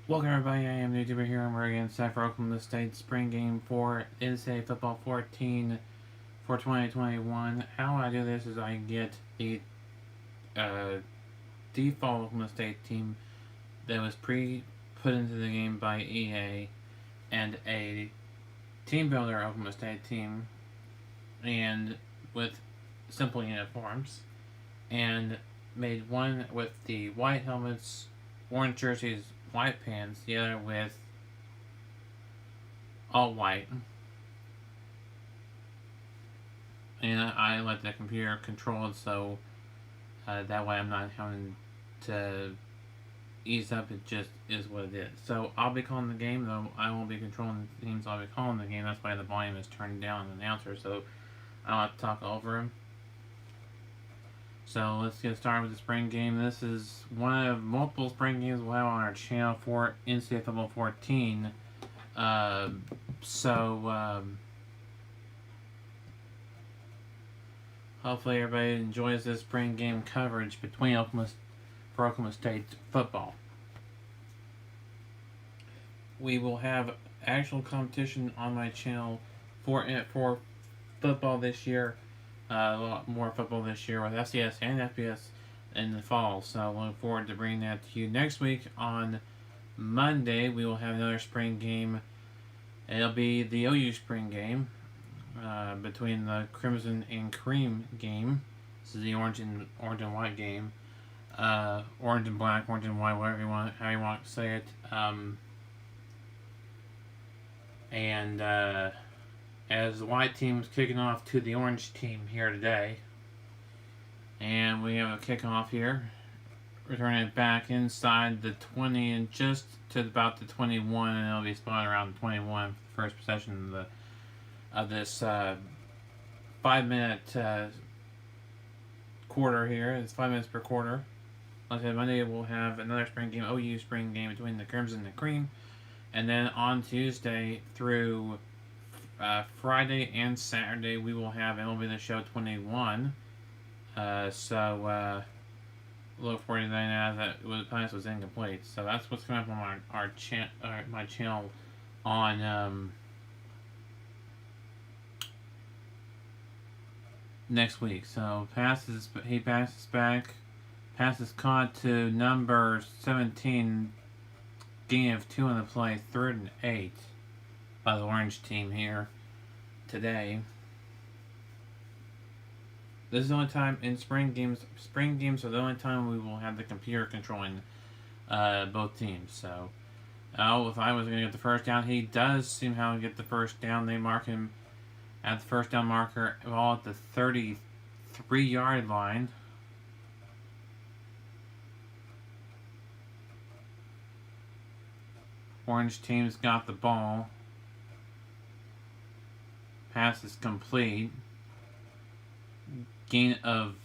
Welcome everybody, I am YouTuber here and we're against for Oklahoma State spring game for NCAA football 14 for 2021. How I do this is I get the uh, default Oklahoma State team that was put into the game by EA and a team builder Oklahoma State team and with simple uniforms and made one with the white helmets, orange jerseys, white pants, the other with all white. And I let the computer control it so that way I'm not having to ease up. It just is what it is. So I'll be calling the game, though I won't be controlling the teams. I'll be calling the game. That's why the volume is turned down on the announcer, so I don't have to talk over him. So let's get started with the spring game. This is one of multiple spring games we'll have on our channel for NCAA Football 14. Hopefully everybody enjoys this spring game coverage between Oklahoma State football. We will have actual competition on my channel for football this year. A lot more football this year with FCS and FBS in the fall. So I look forward to bringing that to you next week. On Monday, we will have another spring game. It'll be the OU spring game between the Crimson and Cream game. This is the orange and white game. Orange and black, orange and white, whatever how you want to say it. As the white team is kicking off to the orange team here today. And we have a kickoff here. Returning it back inside the 20 and just to about the 21, and it'll be spotted around the 21 for the first possession of this 5-minute quarter here. It's 5 minutes per quarter. Like I said, Monday we'll have another spring game, OU spring game between the Crimson and the Cream. And then on Tuesday through Friday and Saturday we will have MLB The Show 21. Look forward to that. That the plan was incomplete. So that's what's coming up on my channel on next week. So he passes back, passes caught to number 17. Gain of 2 on the play, 3rd and 8 by the orange team here today. This is the only time in spring games are the only time we will have the computer controlling both teams. So if I was going to get the first down, he does seem how to get the first down. They mark him at the first down marker, all at the 33-yard line. Orange team's got the ball. Pass is complete. Gain of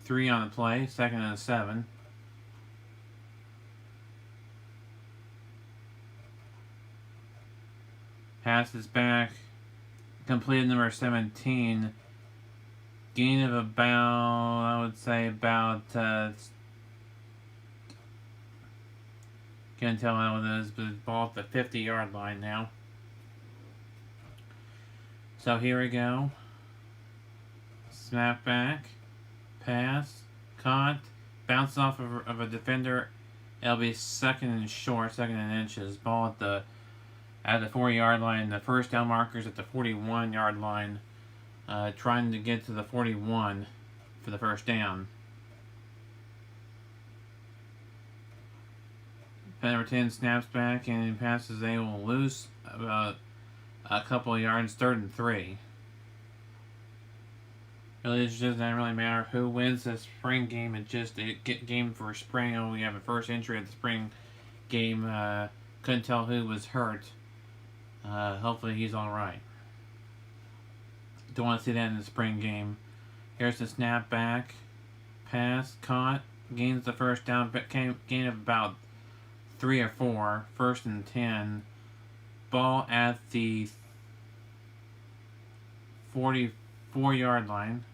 3 on the play. 2nd and 7. Pass is back. Completed number 17. Gain of about, I would say about can't tell how it is, but it's ball at the 50-yard line now. So here we go. Snap back. Pass. Caught. Bounce off of a defender. It'll be 2nd and short, 2nd and inches. Ball at the 40-yard line. The first down marker's at the 41-yard line. Trying to get to the 41 for the first down. Number 10 snaps back and passes able to lose about a couple of yards, 3rd and 3. Really, it just doesn't really matter who wins this spring game. It's just a game for spring. Oh, we have a first entry at the spring game. Couldn't tell who was hurt. Hopefully he's alright. Don't want to see that in the spring game. Here's the snap back. Pass, caught. Gains the first down. Gain of about 3 or 4, 1st and 10. Ball at the 44-yard line.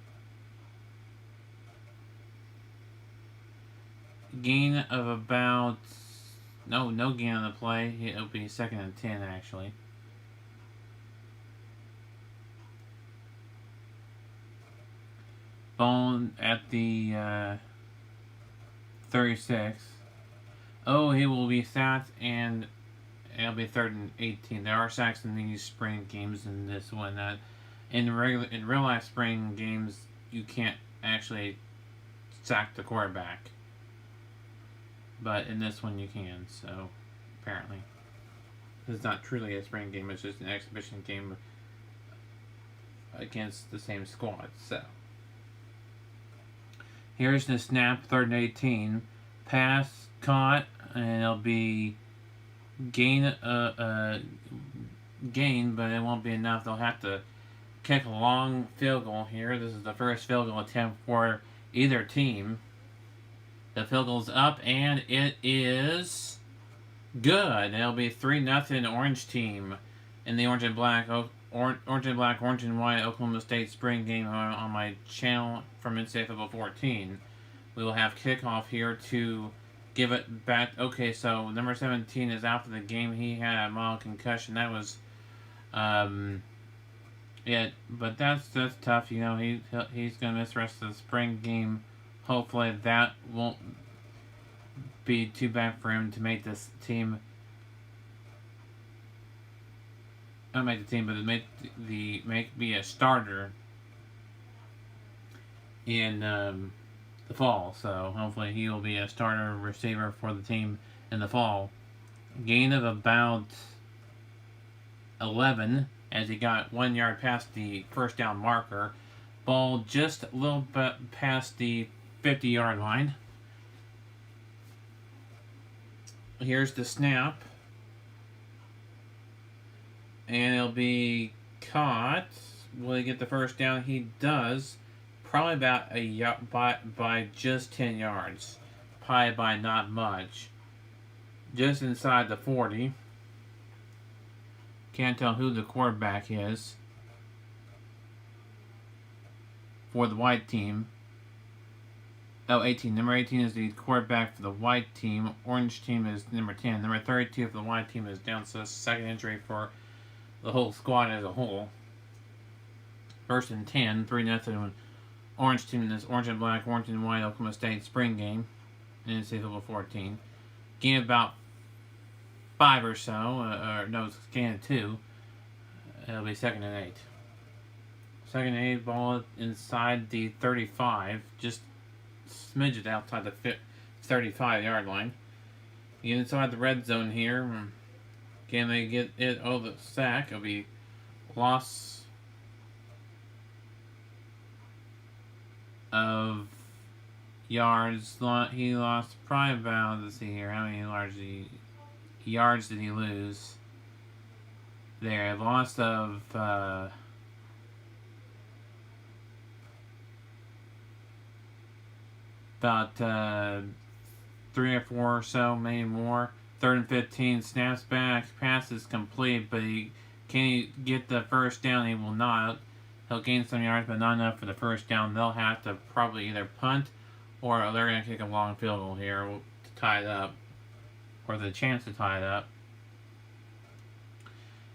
gain of about no gain on the play. It'll be 2nd and 10 actually. Ball at the 36. Oh, he will be sacked, and it'll be 3rd and 18. There are sacks in these spring games in this one. In real life spring games, you can't actually sack the quarterback, but in this one you can. So apparently, it's not truly a spring game. It's just an exhibition game against the same squad. So here's the snap, 3rd and 18. Pass caught, and it'll be gain, but it won't be enough. They'll have to kick a long field goal here. This is the first field goal attempt for either team. The field goal's up, and it is good. It'll be 3-0 Orange team in the orange and black, orange and white Oklahoma State spring game on my channel from NCAA Football 14. We will have kickoff here to give it back. Okay, so number 17 is out for the game. He had a mild concussion. That was, yeah, but that's tough. You know, he's gonna miss the rest of the spring game. Hopefully that won't be too bad for him to make this team. Not make the team, but to be a starter in the fall. So hopefully he will be a starter receiver for the team in the fall. Gain of about 11 as he got 1 yard past the first down marker. Ball just a little bit past the 50-yard line. Here's the snap. And it'll be caught. Will he get the first down? He does. Probably about by just 10 yards. Probably by not much. Just inside the 40. Can't tell who the quarterback is for the white team. Oh, 18. Number 18 is the quarterback for the white team. Orange team is number 10. Number 32 for the white team is down, so that's the second injury for the whole squad as a whole. 1st and 10, 3-0. Orange team in this orange and black, orange and white Oklahoma State spring game in NCAA Football 14. Gain about 5 or so, or no, it's gain of 2. It'll be 2nd and 8. 2nd and 8, ball inside the 35, just smidget outside the 35-yard line. Get inside the red zone here. Can they get it? Oh, the sack. It'll be loss of yards. He lost probably about, let's see here, how many yards did he lose? There, loss of about 3 or 4 or so, maybe more. 3rd and 15, snaps back, pass is complete, but can he get the first down? He will not. He'll gain some yards, but not enough for the first down. They'll have to probably either punt or they're going to kick a long field goal here to tie it up, or the chance to tie it up.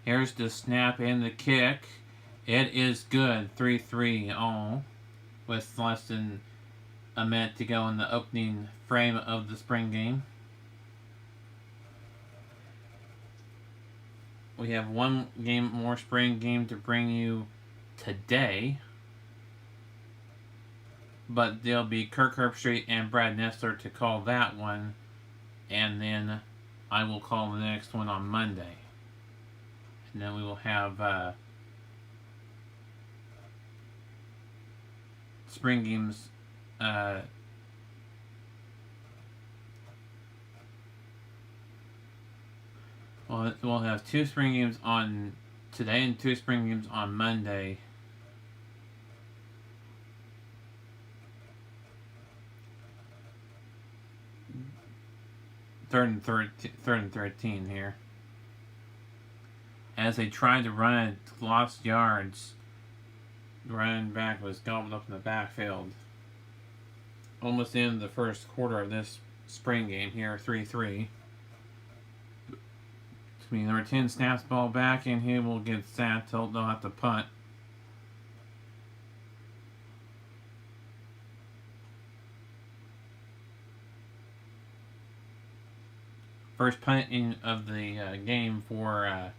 Here's the snap and the kick. It is good, 3-3 all, with less than a minute to go in the opening frame of the spring game. We have one more spring game to bring you today, but there'll be Kirk Herbstreit and Brad Nessler to call that one, and then I will call the next one on Monday. And then we will have spring games we'll have 2 spring games on today and 2 spring games on Monday. Third and 13 here. As they tried to run it, lost yards. The running back was gobbled up in the backfield. Almost the end of the first quarter of this spring game here, 3-3. Number 10 snaps the ball back, and he will get sacked. They'll have to punt. First punt of the game for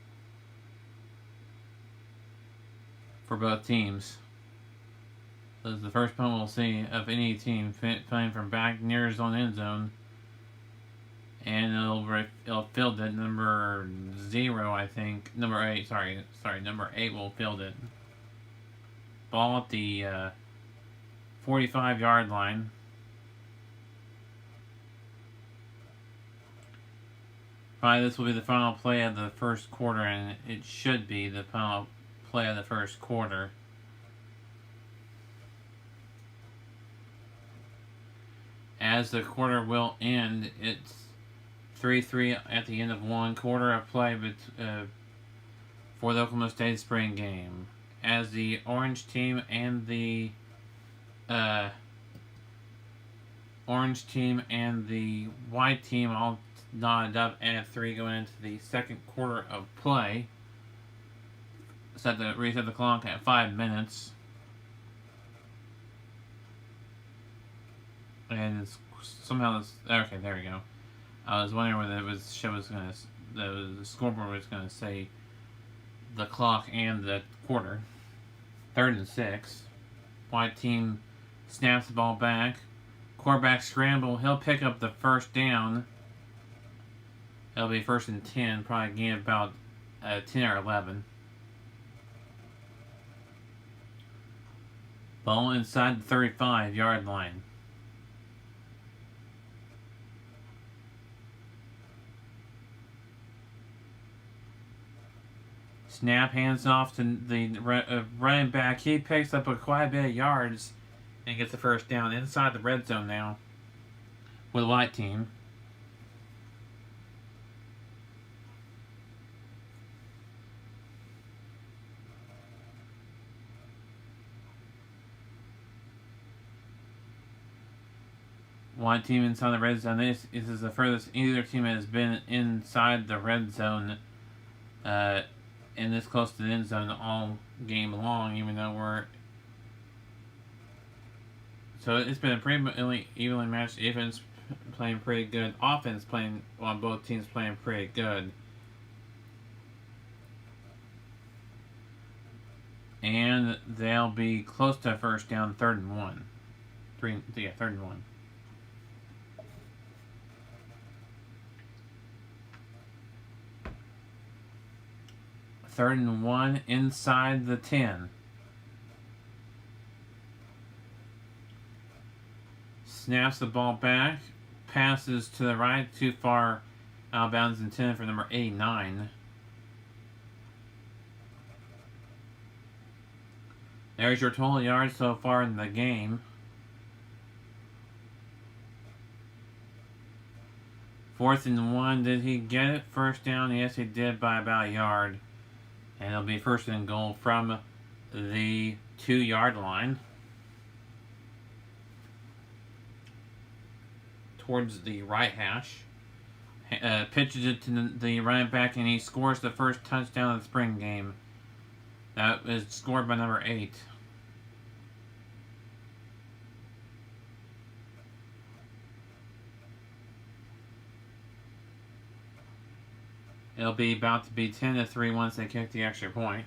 both teams. This is the first punt we'll see of any team playing from back near his own end zone. And it'll field it. Number 0, I think. Number 8, sorry. Number 8 will field it. Ball at the 45-yard line. Probably this will be the final play of the first quarter, and it should be the final play of the first quarter. As the quarter will end, it's 3-3 at the end of one quarter of play for the Oklahoma State spring game. As the orange team and the white team all knotted up at 3 going into the second quarter of play. Reset the clock at 5 minutes. And it's somehow okay, there we go. I was wondering whether the scoreboard was gonna say the clock and the quarter. 3rd and 6. White team snaps the ball back. Quarterback scramble. He'll pick up the first down. It'll be 1st and 10. Probably gain about 10 or 11. Ball inside the 35-yard line. Snap, hands off to the running back. He picks up quite a bit of yards and gets the first down inside the red zone now with the white team. White team inside the red zone. This is the furthest either team has been inside the red zone and this close to the end zone all game long, even though so it's been a pretty evenly matched defense playing pretty good, offense playing on both teams playing pretty good. And they'll be close to a first down, 3rd and 1. 3rd and 1. Third and 1 inside the 10. Snaps the ball back. Passes to the right. Too far out of bounds, intended for number 89. There's your total yards so far in the game. 4th and 1. Did he get it? First down? Yes, he did by about a yard. And it'll be 1st and goal from the 2-yard line. Towards the right hash. Pitches it to the running back, and he scores the first touchdown of the spring game. That is scored by number 8. It'll be about to be 10-3 once they kick the extra point.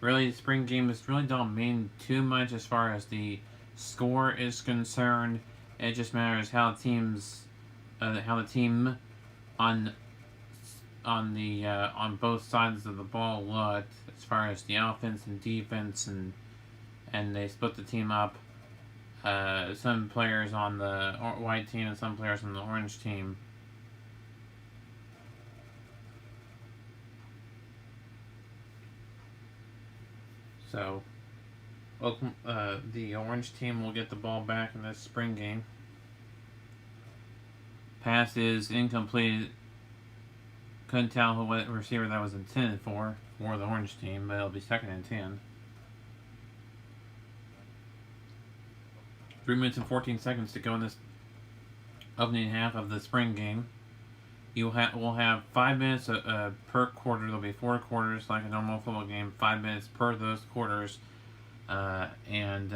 Really, the spring games really don't mean too much as far as the score is concerned. It just matters how the team on both sides of the ball looked as far as the offense and defense, and they split the team up. Some players on the white team and some players on the orange team. So, the orange team will get the ball back in this spring game. Pass is incomplete. Couldn't tell what receiver that was intended for the orange team, but it'll be 2nd and 10. 3 minutes and 14 seconds to go in this opening half of the spring game. We'll have 5 minutes per quarter. There'll be 4 quarters like a normal football game. 5 minutes per those quarters, and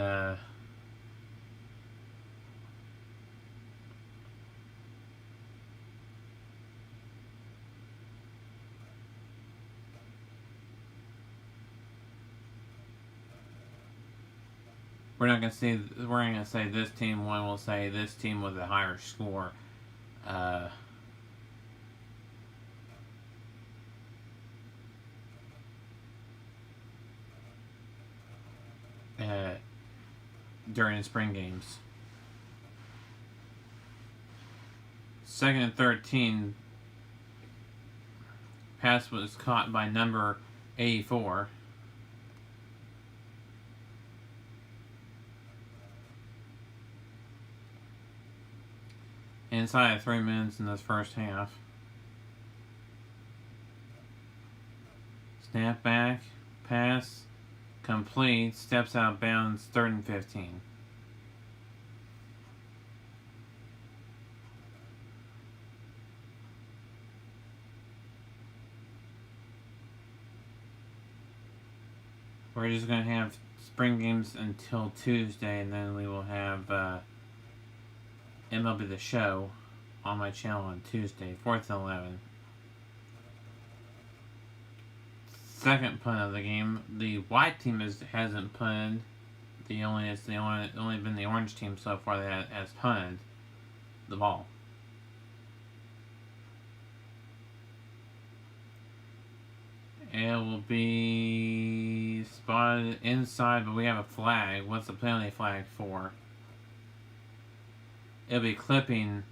we're not gonna say this team won. We'll say this team with a higher score. During the spring games. 2nd and 13. Pass was caught by number 84. Inside of 3 minutes in this first half. Snap back, pass, complete, steps out of bounds, 3rd and 15. We're just going to have spring games until Tuesday, and then we will have MLB The Show on my channel on Tuesday, 4th and 11. Second punt of the game. The white team hasn't punted. It's only been the orange team so far that has punted the ball. It will be spotted inside, but we have a flag. What's the penalty flag for? It'll be clipping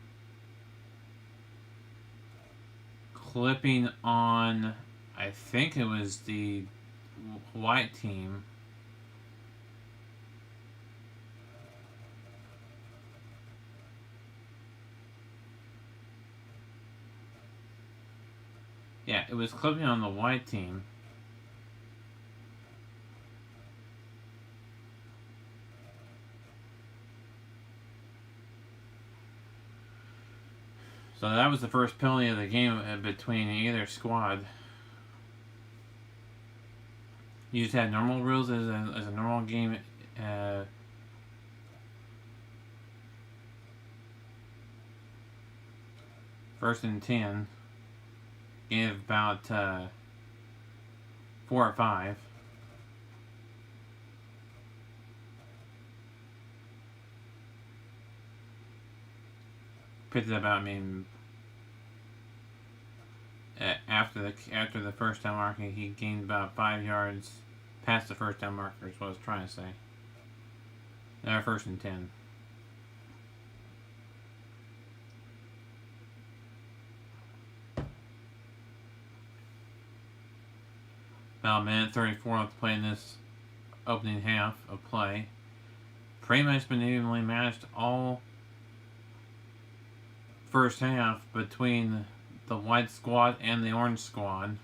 on, I think it was the white team. Yeah, it was clipping on the white team. So that was the first penalty of the game between either squad. You just had normal rules as a normal game. First and 10. Gain of about 4 or 5. Picked it up, after the first down marker, he gained about 5 yards past the first down marker, is what I was trying to say. Now 1st and 10. About a minute 34 left to play in this opening half of play. Pretty much been evenly matched all first half between the white squad and the orange squad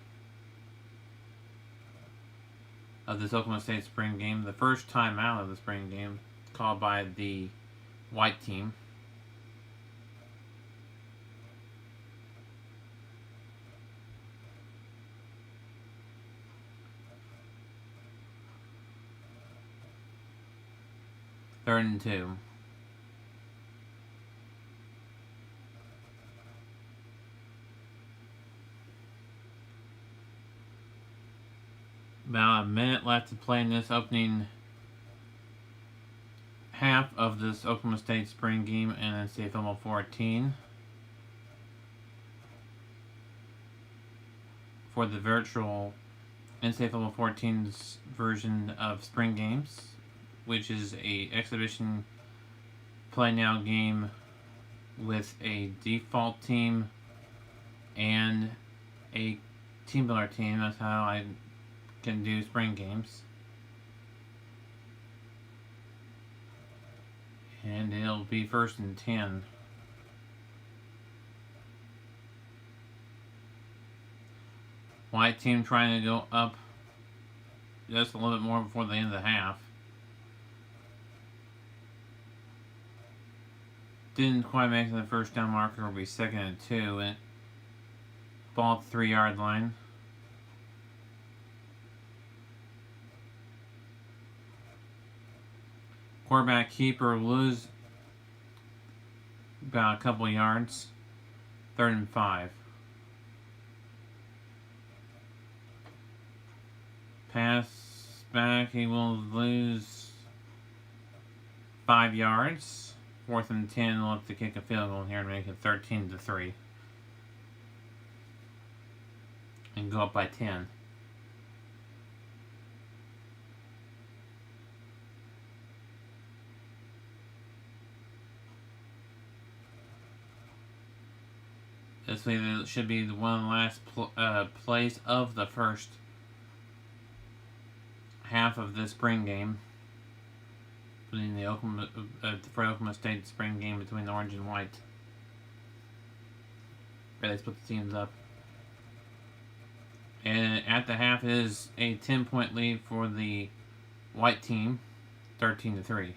of this Oklahoma State spring game. The first time out of the spring game called by the white team. Third and 2. About a minute left to play in this opening half of this Oklahoma State spring game and NCAA Football 14. For the virtual NCAA Football 14's version of spring games, which is a exhibition play now game with a default team and a team builder team. That's how I can do spring games. And it'll be 1st and 10. White team trying to go up just a little bit more before the end of the half. Didn't quite make the first down marker. Will be 2nd and 2. And ball at the 3-yard line. Quarterback keeper lose about a couple yards. 3rd and 5. Pass back. He will lose 5 yards. 4th and 10. We'll have to kick a field goal here and make it 13-3. And go up by 10. This should be one of the last plays of the first half of the spring game. Between the Oklahoma State spring game between the orange and white. Where they split the teams up. And at the half is a 10-point lead for the white team, 13-3.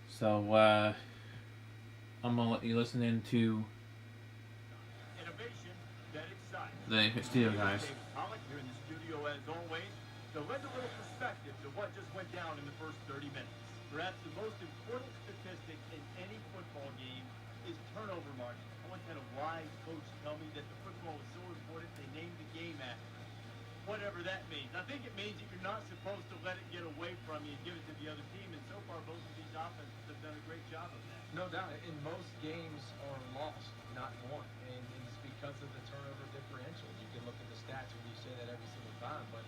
So, I'm going to let you listen into the studio guys. Here in the studio, as always, to lend a little perspective to what just went down in the first 30 minutes. Perhaps the most important statistic in any football game is turnover margin. I once had a wise coach tell me that the football was so important they named the game after it. Whatever that means. I think it means that you're not supposed to let it get away from you and give it to the other team, and so far both of these offenses have done a great job of that. No doubt. And most games are lost, not won. And it's because of the turnover differential. You can look at the stats when you say that every single time. But,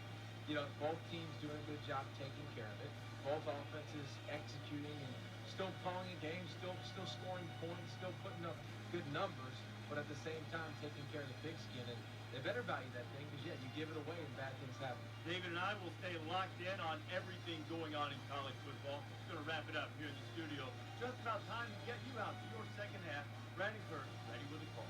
both teams doing a good job taking care of it. Both offenses executing and still pulling a game, still scoring points, still putting up good numbers, but at the same time taking care of the pigskin. And they better value that thing because, you give it away and bad things happen. David and I will stay locked in on everything going on in college football. We're going to wrap it up here in the studio. Just about time to get you out to your second half. Brandon Curtis, ready with a call.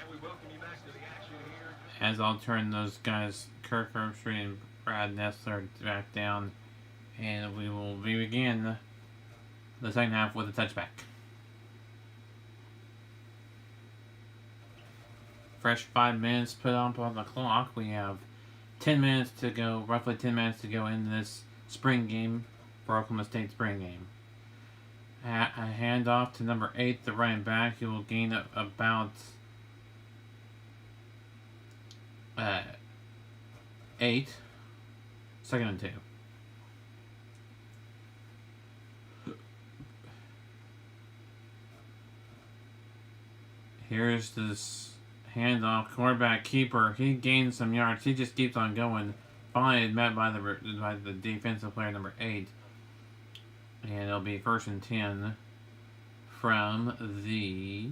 And we welcome you back to the action here. As I'll turn those guys, Kirk Herbstreit and Brad Nessler, back down, and we will begin the second half with a touchback. Fresh 5 minutes put up on the clock. We have 10 minutes to go, roughly 10 minutes to go in this spring game for Oklahoma State spring game. A handoff to number 8, the running back. He will gain about 8. 2nd and 2. Here's this handoff. Quarterback keeper. He gains some yards. He just keeps on going. Finally met by the defensive player number 8. And it'll be 1st and 10 from the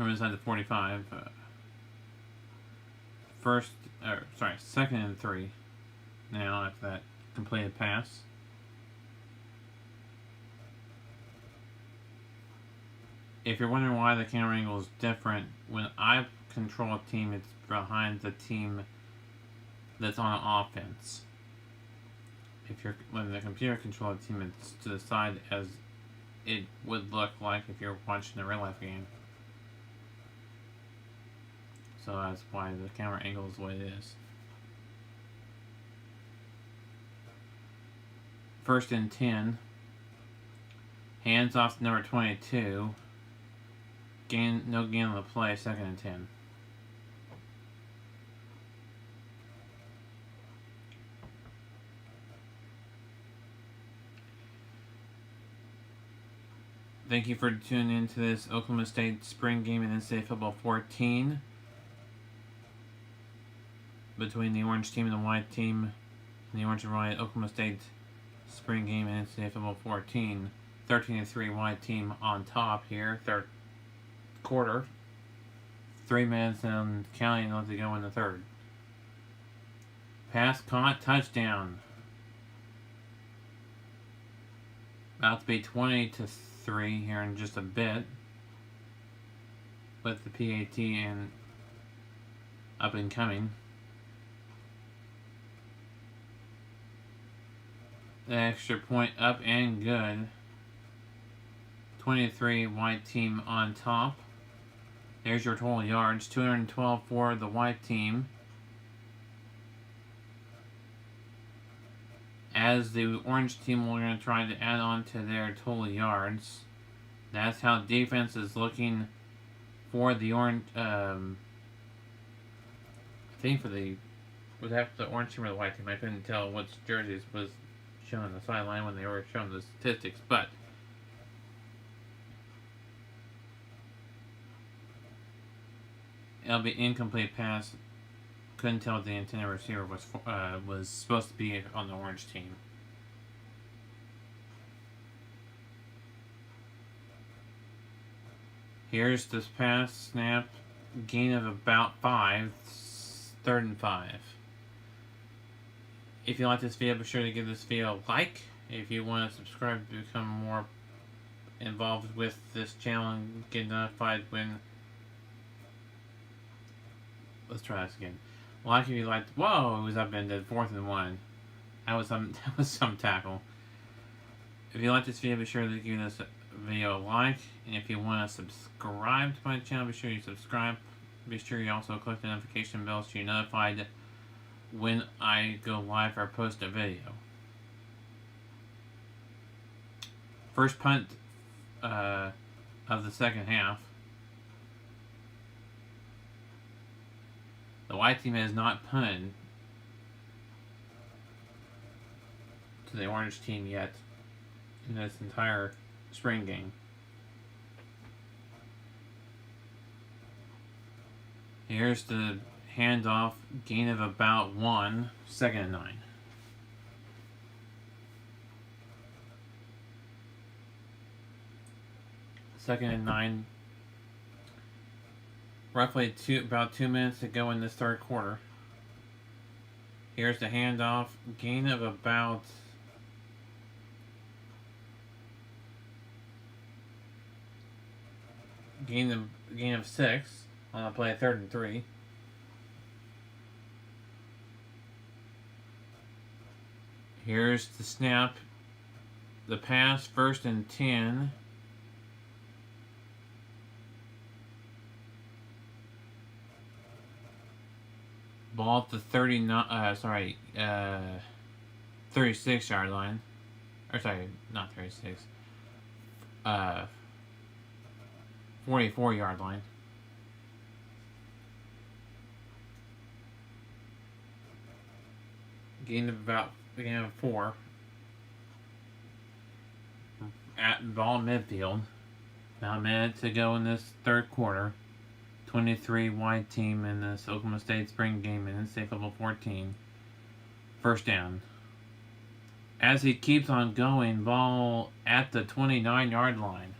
inside the 45. 2nd and 3. Now after that completed pass. If you're wondering why the camera angle is different, when I control a team, it's behind the team that's on offense. When the computer controls a team, it's to the side as it would look like if you're watching a real life game. So that's why the camera angle is the way it is. 1st and 10. Hands off to number 22. No gain on the play. 2nd and 10. Thank you for tuning in to this Oklahoma State spring game in NCAA Football 14 between the orange team and the white team. And the orange and white Oklahoma State spring game in NCAA Football 14. 13-3 white team on top here. Third quarter. 3 minutes and counting to go in the third. Pass caught, touchdown. About to be 20-3 here in just a bit. With the PAT and up and coming. The extra point up and good. 23 white team on top. There's your total yards. 212 for the white team. As the orange team, we're going to try to add on to their total yards. That's how defense is looking for the orange. I think for the was that the orange team or the white team. I couldn't tell which jerseys was shown on the sideline when they were showing the statistics, but it'll be incomplete pass. Couldn't tell what the intended receiver was supposed to be on the orange team. Here's this pass, snap, gain of about 5, 3rd and 5. If you like this video, be sure to give this video a like. If you want to subscribe to become more involved with this channel and get notified when... Let's try this again. Like if you liked... Whoa, it was upended, 4th and 1. That was some tackle. If you like this video, be sure to give this video a like. And if you want to subscribe to my channel, be sure you subscribe. Be sure you also click the notification bell so you're notified when I go live or post a video. First punt of the second half. The white team has not punted to the orange team yet in this entire spring game. Here's the handoff, gain of about 1, 2nd and 9. Second and 9. Roughly about 2 minutes to go in this third quarter. Here's the handoff, gain of about gain of 6 on the play, 3rd and 3. Here's the snap, the pass, 1st and 10. Ball at the 36-yard line. Or sorry, not 36. 44-yard line. Gain of 4. At ball midfield. About a minute to go in this third quarter. 23 white team in this Oklahoma State spring game in NCAA Football 14. First down. As he keeps on going, ball at the 29-yard line.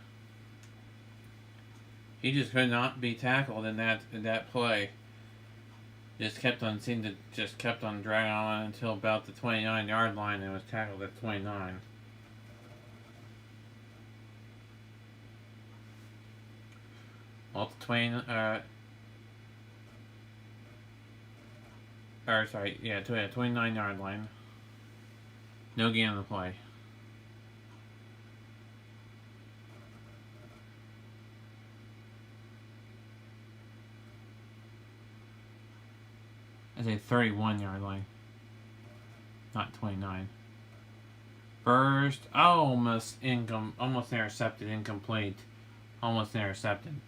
He just could not be tackled in that play. Kept on dragging on until about the 29-yard line and was tackled at 29. Walt Twain, 29-yard line. No gain on the play. That's a 31-yard line, not 29. First, almost intercepted, incomplete, almost intercepted.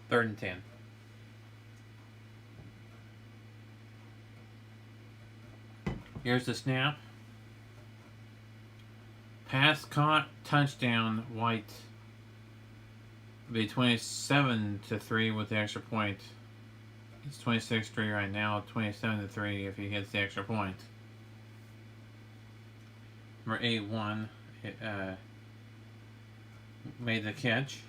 3rd and 10. Here's the snap. Pass caught, touchdown, white. It'll be 27-3 with the extra point. It's 26-3 right now, 27-3 if he hits the extra point. Number 81, made the catch.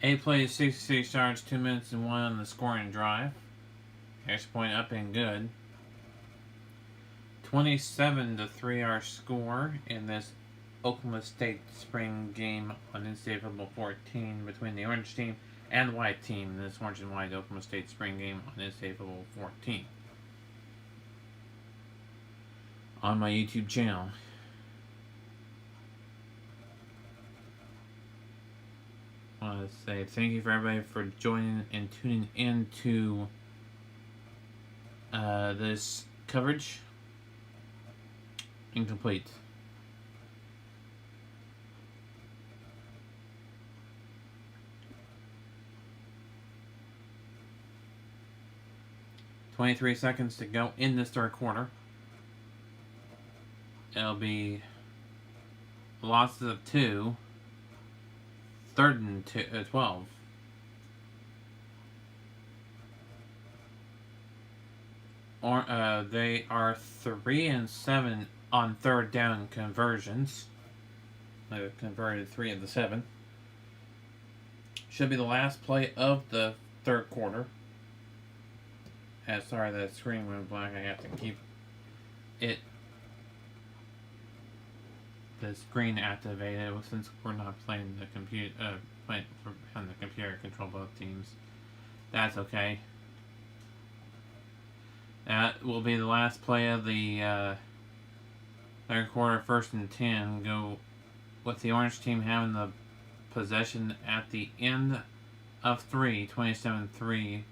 8 plays, 66 yards, 2 minutes and 1 on the scoring drive. Extra point up and good. 27-3 our score in this Oklahoma State spring game on NCAA Football 14 between the orange team and the white team in this orange and white Oklahoma State spring game on NCAA Football 14 on my YouTube channel. I want to say thank you for everybody for joining and tuning in to this coverage. Incomplete. "23 seconds to go in this third quarter. It'll be losses of 2, 3rd and 12. They are 3 and 7 on 3rd down conversions. They've converted 3 of the 7. Should be the last play of the third quarter. Sorry, that screen went black. I have to keep the screen activated since we're not playing the computer. We're having the computer control both teams. That's okay. That will be the last play of the third quarter, 1st and 10. Go with the orange team having the possession at the end of 3, 27-3.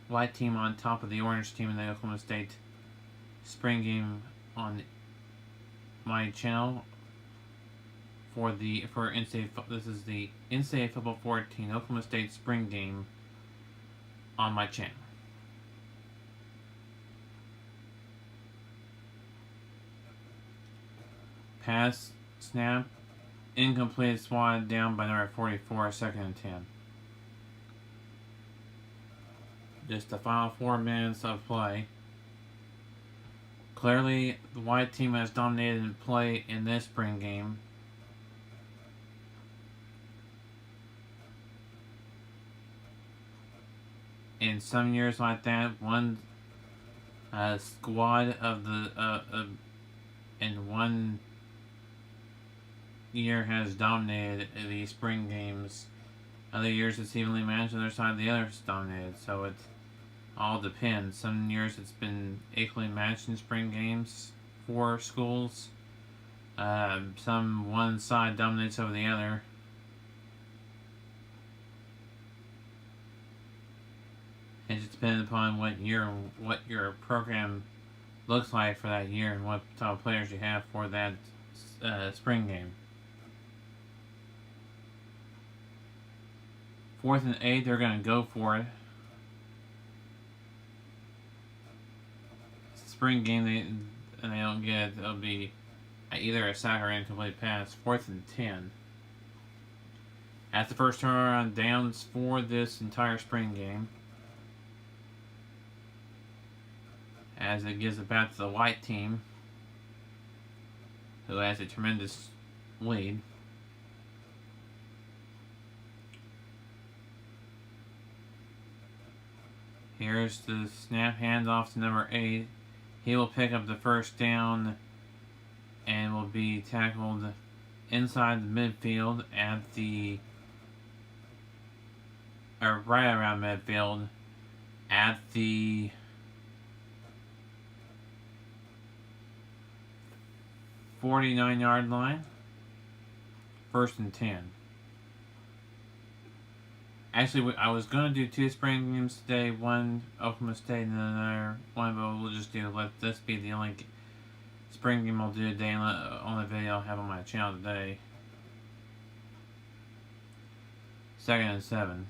White team on top of the orange team in the Oklahoma State spring game on my channel for NCAA. This is the NCAA Football 14 Oklahoma State spring game on my channel. Pass, snap, incomplete, swatted down by number 44, 2nd and 10. Just the final 4 minutes of play. Clearly, the white team has dominated play in this spring game. In some years like that, one squad of the in one year has dominated the spring games. Other years it's evenly matched, other side the other is dominated. So it all depends. Some years it's been equally matched in spring games for schools. Some one side dominates over the other. It just depends upon what your program looks like for that year and what type of players you have for that spring game. 4th and 8, they're going to go for it. It's a spring game, they don't get it. It'll be either a sack or an incomplete pass. 4th and 10. That's the first turnaround downs for this entire spring game, as it gives it back to the white team, who has a tremendous lead. Here's the snap, handoff to number 8. He will pick up the first down and will be tackled inside the midfield at right around midfield at the 49-yard line. 1st and 10. Actually, I was going to do 2 spring games today, one Oklahoma State and another one, but we'll just let this be the only spring game I'll do today, and only video I'll have on my channel today. 2nd and 7.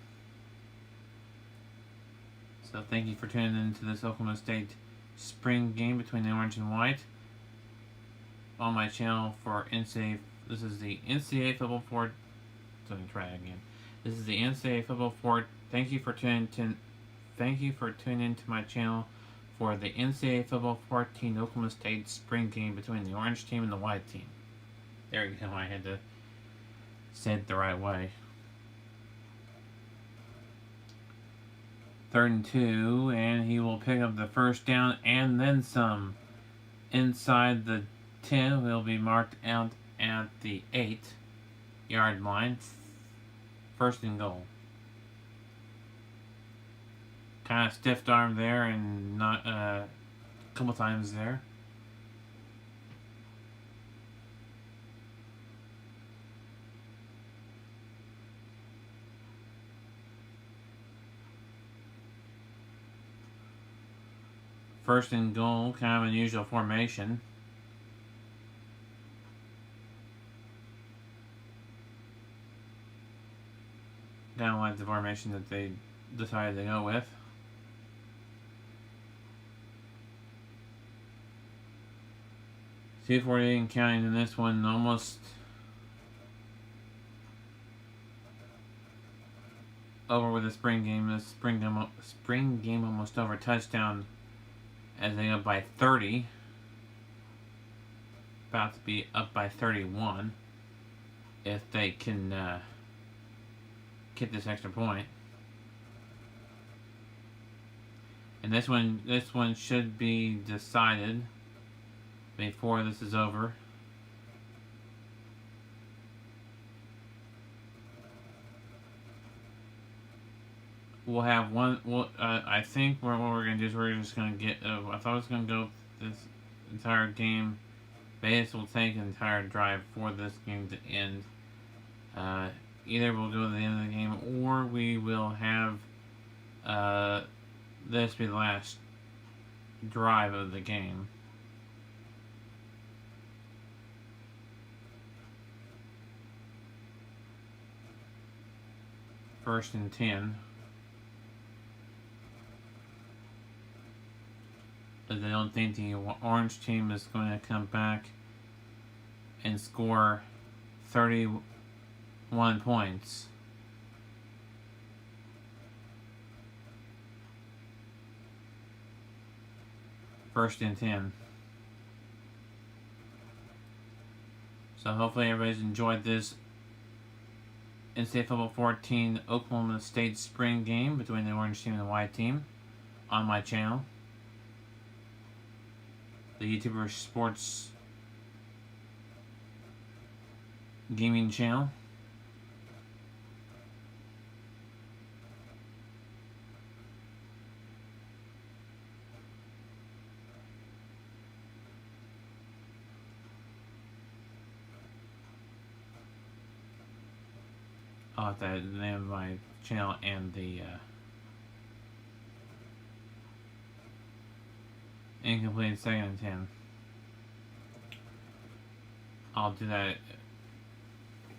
So thank you for tuning in to this Oklahoma State spring game between the orange and white on my channel for NCAA. This is the NCAA Football 4. Let me try it again. This is the NCAA Football 4. Thank you for tuning into my channel for the NCAA Football 14 Oklahoma State spring game between the orange team and the white team. There you go. I had to say it the right way. 3rd and 2, and he will pick up the first down and then some. Inside the 10, will be marked out at the 8-yard line. 1st and goal. Kind of stiff arm there and not a couple times there. First and goal, kind of unusual formation. Kind of like the formation that they decided to go with. C48 and counting in this one, almost over with the spring game. The spring game almost over. Touchdown as they up by 30. About to be up by 31 if they can get this extra point. And this one should be decided before this is over. We'll have one. I think what we're gonna do is we're just gonna get. I thought I was gonna go this entire game. Vegas will take an entire drive for this game to end. Either we'll go to the end of the game, or we will have this be the last drive of the game. First and 10. But I don't think the orange team is going to come back and score 31 points. First and 10. So hopefully everybody's enjoyed this NCAA Football 14 Oklahoma State spring game between the orange team and the white team on my channel, the YouTuber Sports Gaming channel. I'll have to name my channel and the incomplete 2nd and 10. I'll do that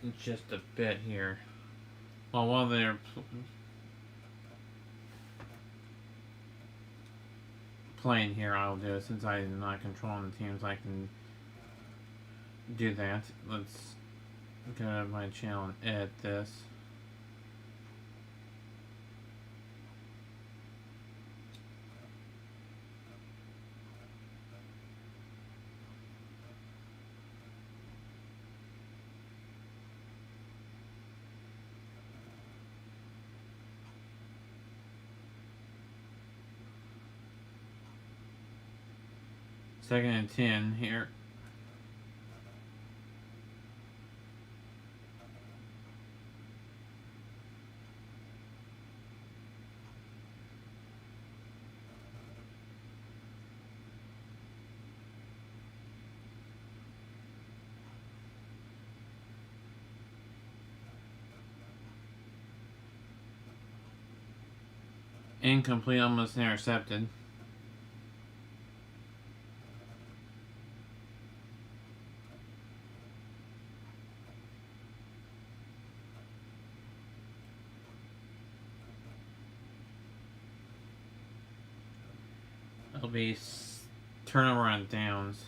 in just a bit here. Well, while they're playing here, I'll do it. Since I'm not controlling the teams, I can do that. Let's go to my channel and edit this. Second and 10 here. Incomplete, almost intercepted. It'll be turnover on downs.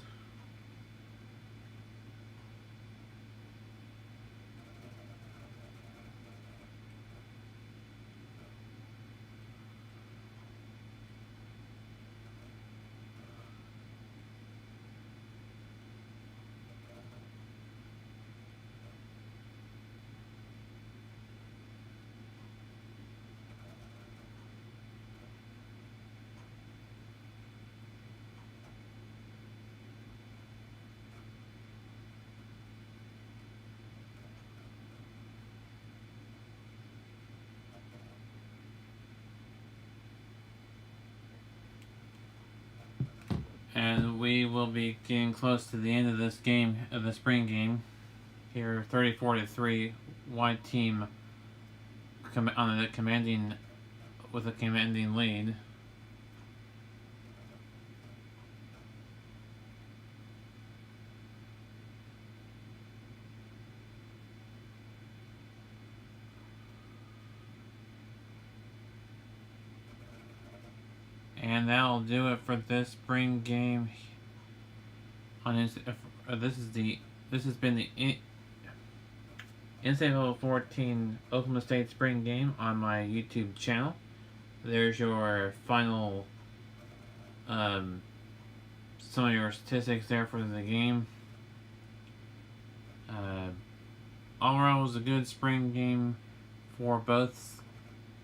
And we will be getting close to the end of this game, of the spring game. Here, 34-3, white team on the commanding with a commanding lead. And that'll do it for this spring game. This has been the NCAA 14 Oklahoma State spring game on my YouTube channel. There's your final, some of your statistics there for the game. Overall, it was a good spring game for both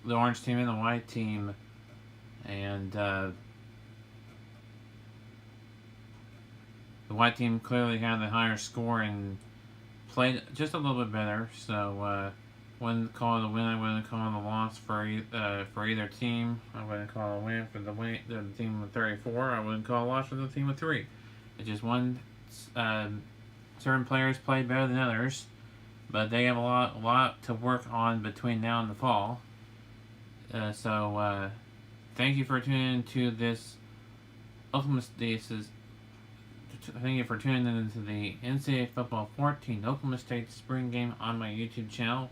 the orange team and the white team. And the white team clearly had the higher score and played just a little bit better. So wouldn't call it a win. I wouldn't call it a loss for either team. I wouldn't call it a win for the team with 34. I wouldn't call it a loss for the team with 3. It's just certain players played better than others, but they have a lot to work on between now and the fall. Thank you for tuning in to this Thank you for tuning in to the NCAA Football 14 Oklahoma State spring game on my YouTube channel.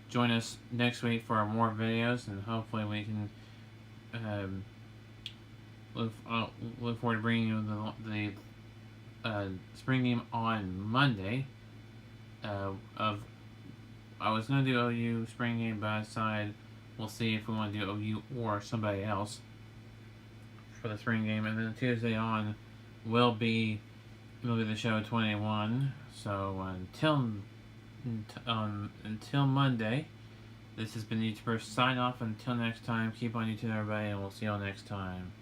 Join us next week for more videos, and hopefully we can look forward to bringing you the spring game on Monday. I was going to do OU spring game, but I decided we'll see if we want to do OU or somebody else for the spring game. And then Tuesday on will be the show 21. So until Monday, this has been YouTuber sign off. Until next time, keep on YouTube, everybody, and we'll see you all next time.